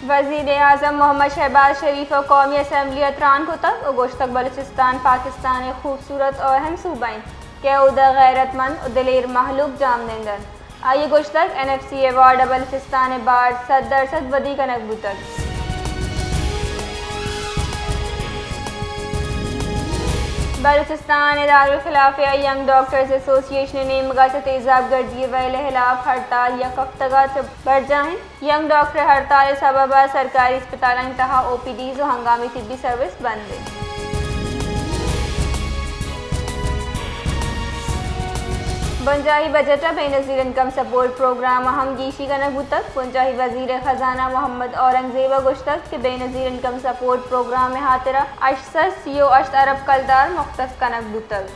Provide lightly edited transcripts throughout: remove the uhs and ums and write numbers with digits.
वज़ीर आज़म मोहम्मद शहबाज शरीफ और कौमी असम्बली अतरान को तक गोश्तक बलूचिस्तान पाकिस्तान खूबसूरत और अहम सूबाइन के उदा गैरतमंद और दिलेर महलूक जाम निंदन आइए गोश्तक NFC अवार्ड बलूचिस्तान बार 100% वदी कनक बुतक बलूचिस्तान दारुल खिलाफिया यंग डॉक्टर्स एसोसिएशन ने मगा से तेजाब गर्दी वाले खिलाफ हड़ताल या कफ्तगा से बढ़ जाएं। यंग डॉक्टर हड़ताल सबब सरकारी अस्पताल इंतहा OPDs और हंगामी तिब्बी सर्विस बंद है। पंजाही budget Benazir income support programme अहम गीशी कनक बुतक पंजाही वज़ीर ख़जाना मोहम्मद औरंगज़ेब गोश्तक के बेनज़ीर इनकम सपोर्ट प्रोग्राम में हातिरा 8 अरब कलदार मुख्तस कनक बुतक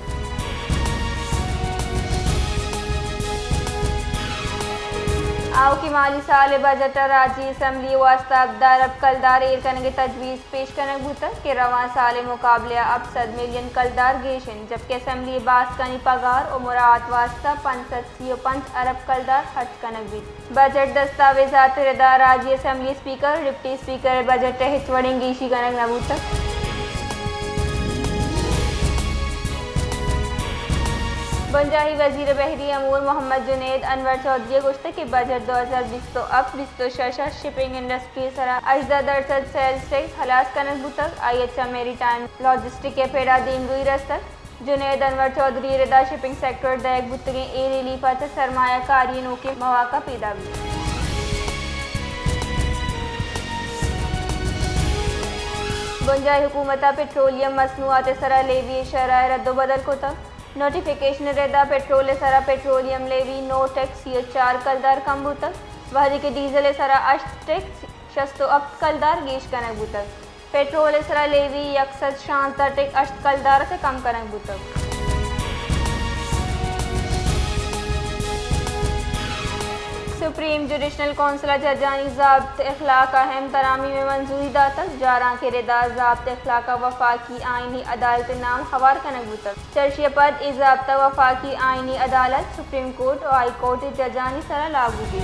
आओ की माली साल बजट राज्य असम्बली वास्ता अरब कलदार एर कनगे तजवीज़ पेश कनक बुतक के रवां साल मुकाबले अब 100 मिलियन कलदार गेशन जबकि असम्बली बास कनी पगार और मुराद वास्ता 505 अरब कलदार खर्च कनक भी बजट दस्तावेजात रदा राज्य assembly speaker deputy speaker budget हिचवड़ें गीशी कनक नबूतक पंजाही वज़ीर बहरी अमूर मोहम्मद जुनैद अनवर चौधरी गोश्त के बजट 2020 तो अब 20 शिपिंग इंडस्ट्री सरा 18% सेल्स टैक्स हलास कनक बुतक IHM मेरीटाइम लॉजिस्टिक के पेड़ा दीन रुई रस्तक जुनैद अनवर चौधरी रदा शिपिंग सेक्टर दैक बुतगे ए रिलीफ सरमायाकारियों के मौका पैदा भी पंजाही हुकूमत पेट्रोलियम मसनूआत सरा लेवी शराय रद्दोबदल को तक नोटिफिकेशन रेदा पेट्रोल सरा पेट्रोलियम लेवी नो टैक्स 4 कलदार कम बुतक वहरी के डीजल सरा 8 टैक्स 600 अब कलदार गेश कनक बुतक पेट्रोल सरा लेवी यकसद शांता टैक्स 8 कलदार से कम कनक बुतक सुप्रीम जुडिशनल कौंसिल जजानी ज़ाब्त इखलाक अहम तरामी में मंजूरी दातक जारा के रेदा ज़ाब्त इखलाक वफाकी आइनी अदालत नाम हवार कनक बुतक चर्चिया पद ज़ाब्ता वफाकी आइनी अदालत सुप्रीम कोर्ट और हाई कोर्ट जजानी सरा लागू भी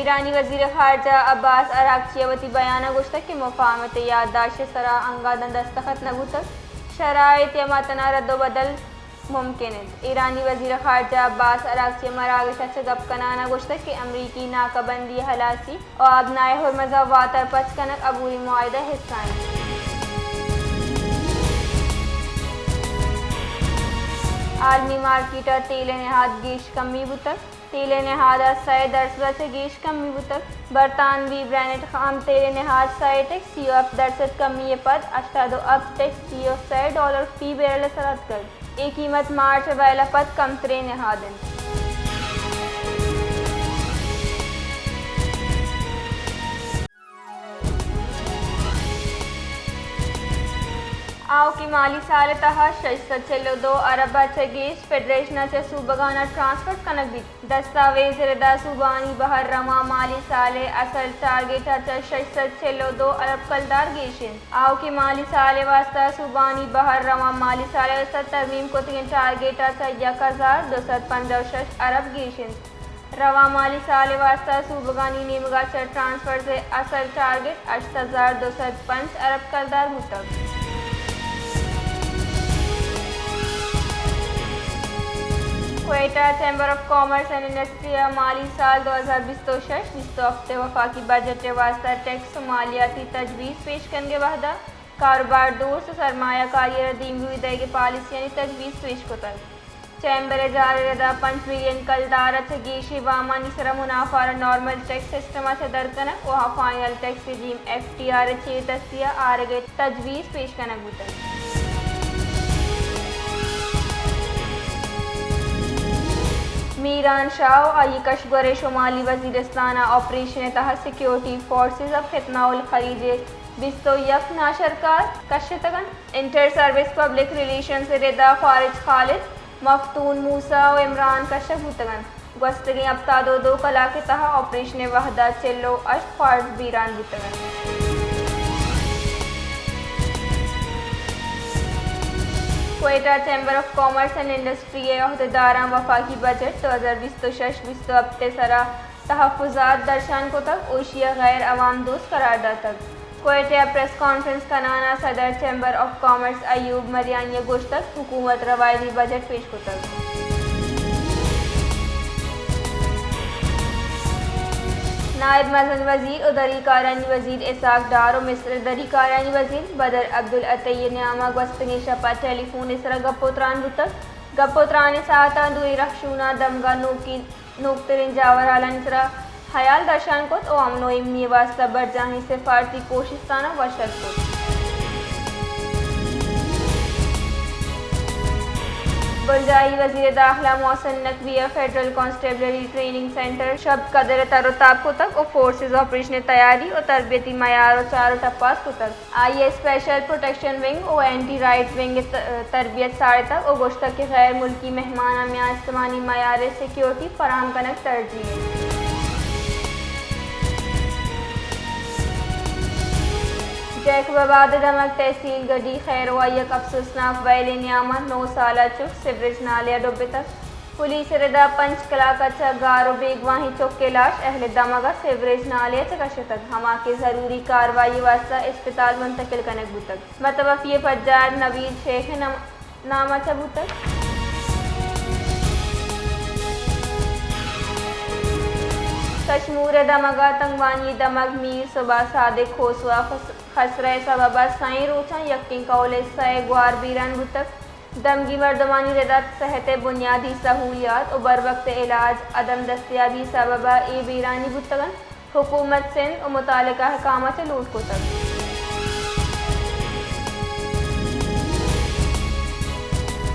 ईरानी वज़ीर ख़ारजा अब्बास अराग़ची बयाना गुश्तक के मुफाहमत याददाश्त सरा अंगादन दस्तखत नबूतक शराइत या मतना रद्दोबदल मुमकिन है ईरानी वज़ीर ख़ारजा अब्बास अराग़ची मरागशा से गप कनाना गुश्तक के अमरीकी नाकाबंदी हलासी और अबनाए हुरमज़ा वातर पच कनक अबूरी मुआहिदा हिस्साएं आलमी मार्केटर तेल नहाद गेश कमी बुतक तेल नहाद 100% से गेश कमी बुतक बरतानवी ब्रांडेड खाम तेल नहाद 100 टैक्स 30% कमी पद 82 अब टैक्स $100 फी बैरल सरत कर एक कीमत मार्च वाला पद कम तरे नहादन आओ की माली साल तहा 602 अरब गेश फेडरेशन से सूबगाना ट्रांसफर कनक भी दस्तावेज रदा सूबानी बहर रमा माली साले असल टारगेट 602 अरब कलदार गेशन आओ की माली साले वास्ता सूबानी बहर रमा माली साले तरमीम को तीन टारगेट 1256 अरब गेशन रवा माली साल वास्ता सूबगानी निमगा ट्रांसफर से असल टारगेट 8205 अरब कलदार मुतक Quetta chamber of commerce and industry माली साल 2020 हफ्ते वफाकी बजट वास्ता टैक्स मालियाती तजवीज़ पेश करने वाहदा कारोबार दोस्त सरमायाकारी रदीम हुई देगी पॉलिसी तजवीज़ पेश को तक चैम्बर जारदा 5 मिलियन कलदार गेशी वामानी सरा मुनाफा नॉर्मल टैक्स सिस्टम से दरकनक वहाँ फाइनल टैक्स रिजीम FTR चे तस्तिया आरगे तजवीज़ पेश कनक बुतक मीरान शाह आई कशगोरे शुमाली वज़ीरिस्तान ऑपरेशन तहत सिक्योरिटी फोर्सेस अब खितनाउल खरीजे बिस्तो यक नाशरकार कशतगन इंटर सर्विस पब्लिक रिलेशन से रेदा फारिज खालिद मफतून मूसा और इमरान कशफ बुतगन गस्तगी अब दो कला के तह ऑपरेशन वहदा चिल्लो अश्त फार्ज बीरान बुतगन Quetta chamber of commerce and industry अहदेदारा वफाकी बजट 2026 हफ्ते सरा तहफ़्फ़ुज़ात दर्शान को तक ओशिया गैर अवाम दोस्त करारदा तक क्वेटा प्रेस कॉन्फ्रेंस का नाना सदर चैम्बर ऑफ कॉमर्स अयूब मरियानिया गोश्त तक हुकूमत रवायती बजट पेश को तक नायब मज़न वज़ीर और दरी कारानी वज़ीर इसाक डार और मिस्र दरी कारानी वज़ीर बदर अब्दुल अतई न्यामा गस्तनी शपा टेलीफोन इसरा गप्पोत्रान बुतक गप्पोत्रान साता दूरी रखशूना दमगा नोकतरिन जावर हालन इसरा हयाल दर्शान को तो अमनो इमनी वास्ता बरजाही से फारती कोशिस्ताना वशत को बुलजाई वज़ीर दाखिला Mohsin Naqvi federal constabulary training centre शब्द कदर तरोताब को तक और फोर्सेज ऑपरेशन तैयारी और तरबियती मयार और चारों टप्पास को तक आई स्पेशल प्रोटेक्शन विंग और एंटी राइट विंग तरबियत साढ़े तक और गोश्त के गैर मुल्की मेहमाना में इस्तेमाली मयार सिक्योरिटी फराम कनक तरजीह जैकबाबाद दमक तहसील गडी खैरवायक अफसोसनाक वैल न्यामा 9 साल चुक सिवरेज नालिया डुब्बे तक पुलिस रिदा पंच कला कच्चा गारो बेगवाही चौक के लाश अहले दमगा सिवरेज नालिया चकश तक हमा के ज़रूरी कार्रवाई वास्ता अस्पताल मुंतकिल कनक बुतक मतवफ़ी फज्जार नवीद शेख नामा चबू तक कश्मूर दमगा तंगवानी दमग मीर सुबह सादे खोसवा खसरे सबबा साई रोचा यकीन कौले सय ग्वार बीरान बुतक दमगी मर्दमानी रदत सेहत बुनियादी सहूलियात और बर वक्त इलाज अदम दस्तियाबी सबबा ए बीरानी बुतगन हुकूमत सिंध और मुतालिका हकामा से लूट को तक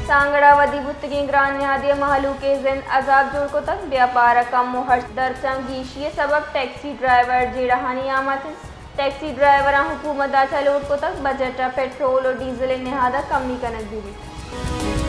सांगड़ा वदी बुतगी ग्रान निहादिया महलू के जिन अजाब जोड़ को तक व्यापार कम हर्ष दरचंग गीशिए सबब टैक्सी ड्राइवर जेड़हानी आमत टैक्सी ड्राइवर हुकूमत दाचा लोड को तक बजट पेट्रोल और डीजल निहादा कमी कनक दी